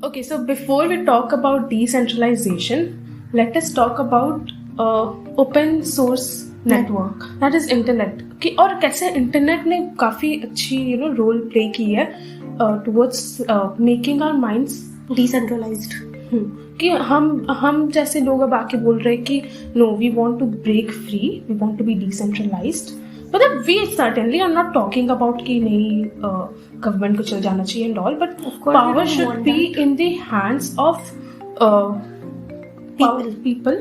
Okay, so before we talk about decentralization, let us talk about open source network, that is internet. कि और कैसे internet ने काफी अच्छी रोल प्ले की है towards making our minds decentralised. कि हम जैसे लोग अब आके बोल रहे हैं कि no, we want to break free, we want to be decentralized. मतलब we certainly are not talking about कि नहीं गवर्नमेंट को चल जाना चाहिए and all, but power should be in the hands of people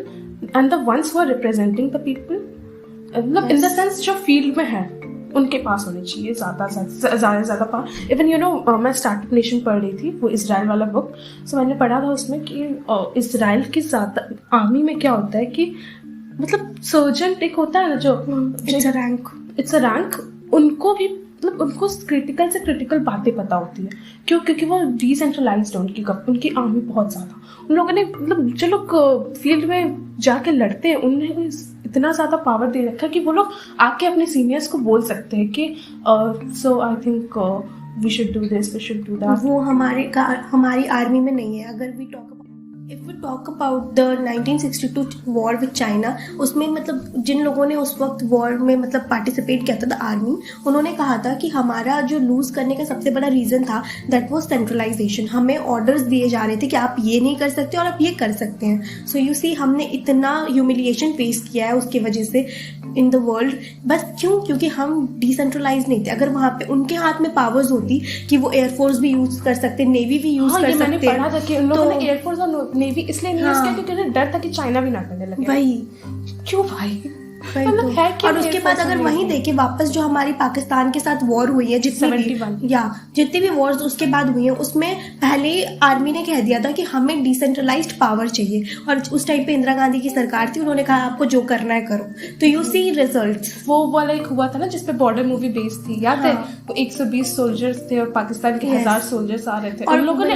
and the ones who are representing the people. मतलब in the sense जो field में है उनके पास होनी चाहिए ज़्यादा से ज़्यादा पावर. इवन मैं स्टार्टअप नेशन पढ़ रही थी, वो इजराइल वाला बुक. सो मैंने पढ़ा था उसमें कि इजराइल की ज़्यादा आर्मी में क्या होता है कि मतलब सर्जन एक होता है ना जो इट्स अ रैंक, उनको भी मतलब उनको क्रिटिकल से क्रिटिकल बातें पता होती है. क्योंकि वो डिसेंट्रलाइज्ड है, उनकी आर्मी बहुत ज़्यादा. उन लोगों ने मतलब जो लोग फील्ड में जाके लड़ते हैं उन्हें इतना ज़्यादा पावर दे रखा है कि वो लोग आके अपने सीनियर्स को बोल सकते हैं कि so I think we should do this, we should do that. वो हमारी आर्मी में नहीं है. अगर if we talk about the 1962 war with China, उसमें मतलब जिन लोगों ने उस वक्त वॉर में मतलब पार्टिसिपेट किया था, द आर्मी, उन्होंने कहा था कि हमारा जो लूज करने का सबसे बड़ा रीजन था दैट वाज सेंट्रलाइजेशन. हमें ऑर्डर्स दिए जा रहे थे कि आप ये नहीं कर सकते और आप ये कर सकते हैं. सो यू सी, हमने इतना ह्यूमिलिएशन फेस किया है उसकी वजह से इन द वर्ल्ड. बस क्योंकि हम डिसेंट्रलाइज नहीं थे. अगर वहाँ पे उनके हाथ में पावर्स होती कि वो एयरफोर्स भी यूज कर सकते, नेवी भी यूज कर सकते. मैंने पढ़ा था कि उन लोगों ने एयरफोर्स और नेवी इसलिए नहीं यूज किया क्योंकि उन्हें डर था कि चाइना भी ना करने लगे. भाई क्यों भाई? मतलब है कि और उसके बाद अगर वहीं देखे वापस जो हमारी पाकिस्तान के साथ वॉर हुई है, जितनी भी वॉर्स उसके बाद हुई है, उसमें पहले आर्मी ने कह दिया था कि हमें डिसेंट्रलाइज्ड पावर चाहिए. और उस टाइम पे इंदिरा गांधी की सरकार थी, उन्होंने कहा आपको जो करना है करो. तो यू सी रिजल्ट्स. वो वाला एक हुआ था ना जिसपे बॉर्डर मूवी बेस्ड थी, याद है? वो 120 सोल्जर्स थे और पाकिस्तान के 1000 सोल्जर्स आ रहे थे और लोगों ने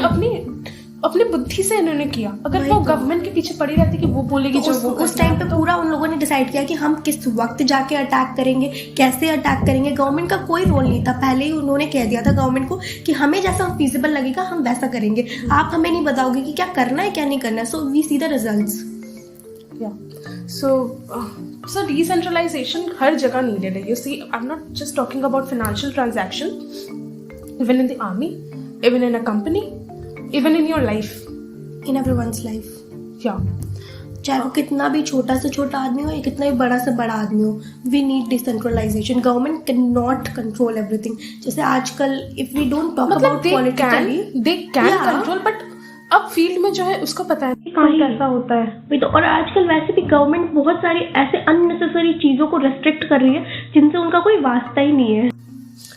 अपनी बुद्धि से इन्होंने किया. अगर वो गवर्नमेंट के पीछे पड़ी रहती कि वो बोलेगी तो जो उस टाइम पे पूरा उन लोगों ने डिसाइड किया कि हम किस वक्त जाके अटैक करेंगे, कैसे अटैक करेंगे. गवर्नमेंट का कोई रोल नहीं था. पहले ही उन्होंने कह दिया था गवर्नमेंट को कि हमें जैसा फीजिबल लगेगा हम वैसा करेंगे, आप हमें नहीं बताओगे कि क्या करना है क्या नहीं करना है. So we see the results. So decentralization हर जगह needed है. You see, I'm not just talking about financial transaction. Even in the army, even in a company, even in your life, in everyone's life. Yeah. चाहे वो कितना भी छोटा से छोटा आदमी हो या कितना भी बड़ा से बड़ा आदमी हो, we need decentralisation. Government can not control everything. जैसे आजकल if we don't talk about politically, they can control, but अब फील्ड में जो है उसको पता है काम कैसा होता है. तो और आजकल वैसे भी गवर्नमेंट बहुत सारी ऐसे अननेसेसरी चीजों को रेस्ट्रिक्ट कर रही है जिनसे उनका कोई वास्ता ही नहीं है.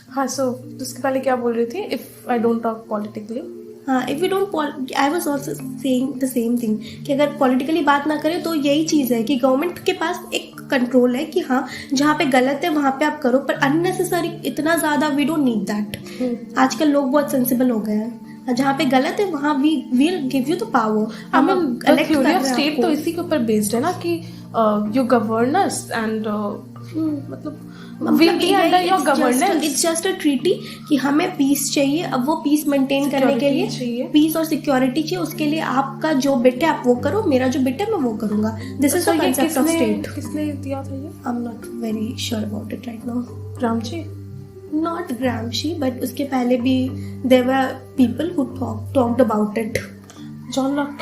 हाँ, सो उसके पहले क्या बोल रही थी? If I don't talk politically, हाँ, if you don't, I was also saying the same thing कि अगर पॉलिटिकली बात ना करें तो यही चीज़ है कि गवर्नमेंट के पास एक कंट्रोल है कि हाँ जहाँ पे गलत है वहाँ पे आप करो, पर अननेसेसरी इतना ज़्यादा वी डोंट नीड दैट. आजकल लोग बहुत सेंसिबल हो गए हैं. जहाँ पे गलत है वहाँ we will give you the power. हम थ्योरी ऑफ स्टेट तो इसी के ऊपर बेस्ड है ना कि यू गवर्नर्स एंड मतलब इट्स जस्ट अ ट्रीटी कि हमें पीस चाहिए. अब वो पीस मेंटेन करने के लिए पीस और सिक्योरिटी चाहिए. उसके लिए आपका जो बिट है आप वो करो, मेरा जो बिट है मैं वो करूंगा. This is the concept of state. किसने दिया था ये? I am not very sure about it right now. Gramsci? Not Gramsci, but उसके पहले भी there were people who talked about it. John Locke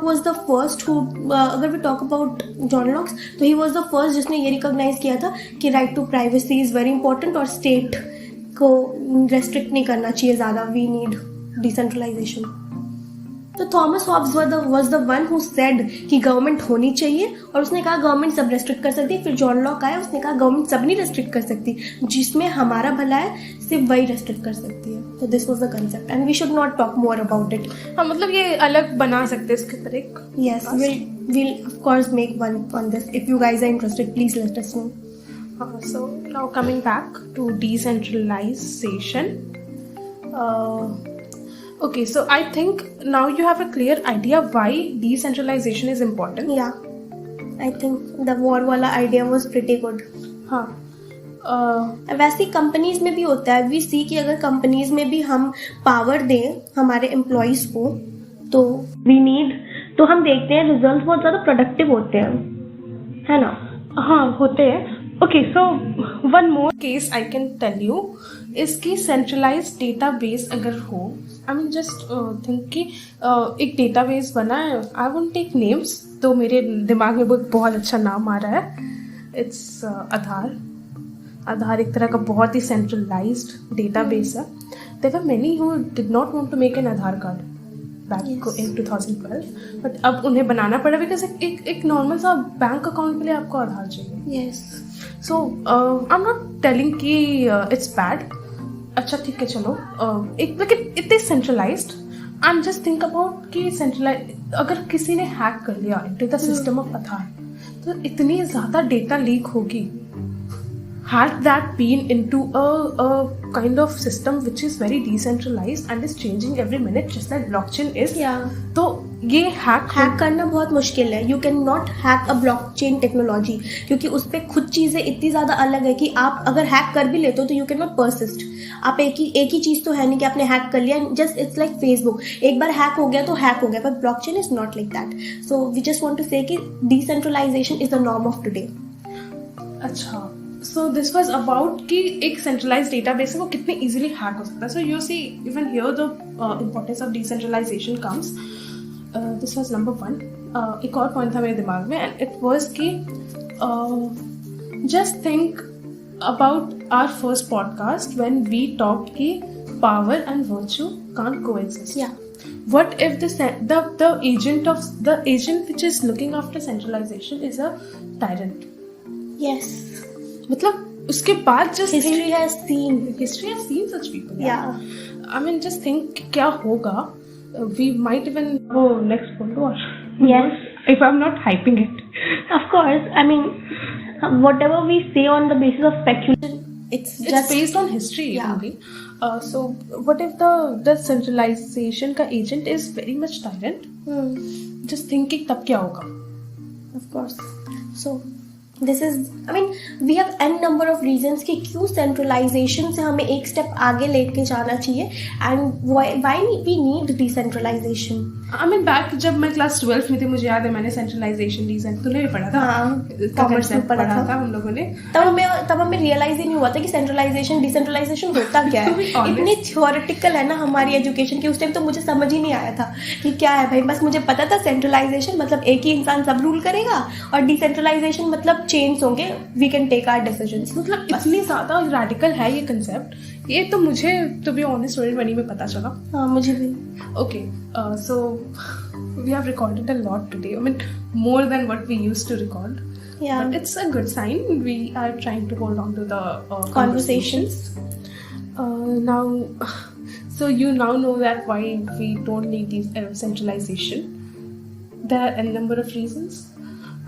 was the first who, अगर we talk about John Locke's, तो he was the first जिसने ये recognise किया था कि right to privacy is very important और state को restrict नहीं करना चाहिए ज़्यादा. We need decentralization. तो Thomas Hobbes was the one who said कि गवर्नमेंट होनी चाहिए और उसने कहा गवर्नमेंट सब रेस्ट्रिक्ट कर सकती है. फिर जॉन लॉक आया, उसने कहा गवर्नमेंट सब नहीं रेस्ट्रिक्ट कर सकती, जिसमें हमारा भला है सिर्फ वही रेस्ट्रिक्ट कर सकती है. तो this was the concept and we should not talk more about it. हाँ, मतलब ये अलग बना सकते हैं इसके ऊपर एक. Yes, we'll of course make one on this. If you guys are interested, please let us know. So now coming back to decentralization. Okay, so I think now you have a clear idea why decentralization is important. Yeah, I think the war wala idea was pretty good. हाँ, वैसे ही companies में भी होता है. We सी कि अगर companies में भी हम पावर दें हमारे एम्प्लॉयज को तो तो हम देखते हैं रिजल्ट बहुत ज़्यादा प्रोडक्टिव होते हैं, है ना? हाँ होते हैं. Okay, so one more case I can tell you इसकी सेंट्रलाइज्ड डेटाबेस अगर हो, आई मीन जस्ट थिंक कि एक डेटाबेस बना है. आई वोंट टेक नेम्स, तो मेरे दिमाग में वो बहुत अच्छा नाम आ रहा है. इट्स आधार. आधार एक तरह का बहुत ही सेंट्रलाइज्ड डेटाबेस है. There were many who did not want to make an Aadhaar card back in 2012, but अब उन्हें बनाना पड़ा बिकॉज एक नॉर्मल सा बैंक अकाउंट के लिए आपको आधार चाहिए. Yes. So I am not telling कि इट्स बैड. अच्छा ठीक है, चलो एक लेकिन it is centralised. I am just think about कि सेंट्रलाइज अगर किसी ने हैक कर लिया इनटू द सिस्टम ऑफ आधार, तो इतनी ज़्यादा डेटा लीक होगी. Had that been into a kind of system which is very decentralized and is changing every minute just like blockchain is, तो ये हैक करना बहुत मुश्किल है. You can not hack a blockchain technology क्योंकि उस पर खुद चीज़ें इतनी ज़्यादा अलग है कि आप अगर हैक कर भी लेते हो तो यू कैन नॉट परसिस्ट. आप एक ही चीज़ तो है नहीं कि आपने हैक कर लिया. जस्ट इट्स लाइक फेसबुक, एक बार हैक हो गया तो हैक हो गया, but blockchain is not like that. So we just want to say कि decentralisation is the norm of today. अच्छा, सो दिस वॉज अबाउट कि एक सेंट्रलाइज डेटाबेस है वो कितने इजीली हैक हो सकता है. So you see even here the importance of decentralization comes. This was number 1. एक और पॉइंट था मेरे दिमाग में एंड इट वॉज कि just think about our first podcast when we talked कि power and virtue can't coexist. What if the agent which is looking after centralization is a tyrant? Yes. मतलब उसके बाद just history has seen such people. Yeah. I mean just think क्या होगा. We might even go next World War. Yes. If I'm not hyping it. Of course. I mean, whatever we say on the basis of speculation, it's just based on history. Only. So what if the centralization का agent is very much tyrant? Just thinking तब क्या होगा. Of course. So this is I mean we have a number of reasons कि क्यों centralisation से हमें एक step आगे लेके जाना चाहिए and why we need decentralisation. I mean back जब मैं क्लास 12 में थी, मुझे याद है मैंने सेंट्रलाइजेशन डिसेंट तूने भी पढ़ा था. कॉमर्स में पढ़ा था हम लोगों ने. तब हमें रियलाइज ही नहीं हुआ था कि सेंट्रलाइजेशन डिसेंट्रलाइजेशन होता क्या है. इतनी थ्योरेटिकल है ना हमारी एजुकेशन की. उस टाइम तो मुझे समझ ही नहीं आया था कि क्या है भाई. बस मुझे पता था सेंट्रलाइजेशन मतलब एक ही इंसान सब रूल करेगा और डिसेंट्रलाइजेशन मतलब चेंज होंगे, we can take our decisions. मतलब इतनी ज़्यादा रैडिकल है ये कंसेप्ट. ये तो मुझे टू बी ऑनेस्ट 2020 में पता चला. हाँ मुझे भी. Okay, so we have recorded a lot today. I mean more than what we used to record. Yeah. But it's a good sign. We are trying to hold on to the conversations. Now, so you now know that why we don't need these centralization. There are a number of reasons.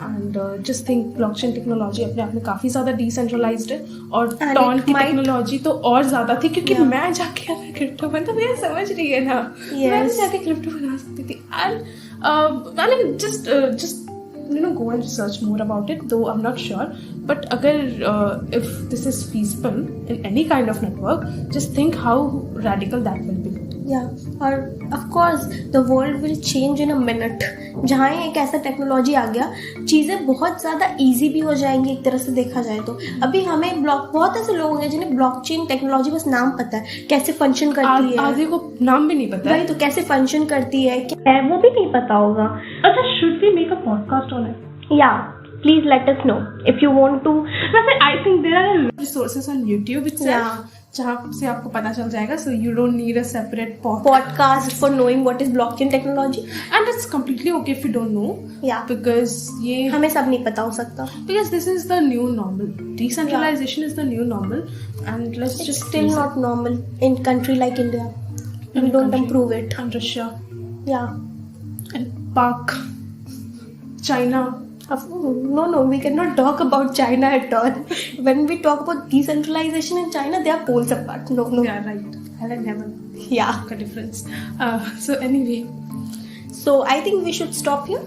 And just think blockchain technology अपने आप में काफ़ी ज़्यादा decentralized है और ton की technology तो और ज़्यादा थी क्योंकि मैं जाके अगर क्रिप्टो बना तो मैं समझ रही है ना. मैं जाके क्रिप्टो बना सकती थी. And I mean just go and research more about it, though I'm not sure. But agar if this is feasible in any kind of network, just think how radical that will be. और of course the world will change in a minute. जहाँ एक ऐसा technology आ गया चीज़ें बहुत ज़्यादा easy भी हो जाएंगी एक तरह से देखा जाए तो. अभी हमें बहुत ऐसे लोग हैं जिन्हें ब्लॉकचेन टेक्नोलॉजी बस नाम पता है, कैसे फंक्शन करती है. आधे को नाम भी नहीं पता है. तो कैसे फंक्शन करती है क्या है वो भी नहीं पता होगा. अच्छा, should we make a podcast on it? या please let us know if you want to. वैसे I think there are resources on YouTube itself जहाँ से आपको पता चल जाएगा. So you don't need a separate podcast for knowing what is blockchain technology. And it's completely okay if you don't know. Because ये हमें सब नहीं पता हो सकता. Because this is the new normal. Decentralisation is the new normal and let's just still not normal in country like India. We don't approve it. And Russia and Pak, China. No, we cannot talk about China at all. When we talk about decentralization in China, they are poles apart. No. Yeah, right. Hell and heaven. Yeah. The difference. So anyway. So I think we should stop here.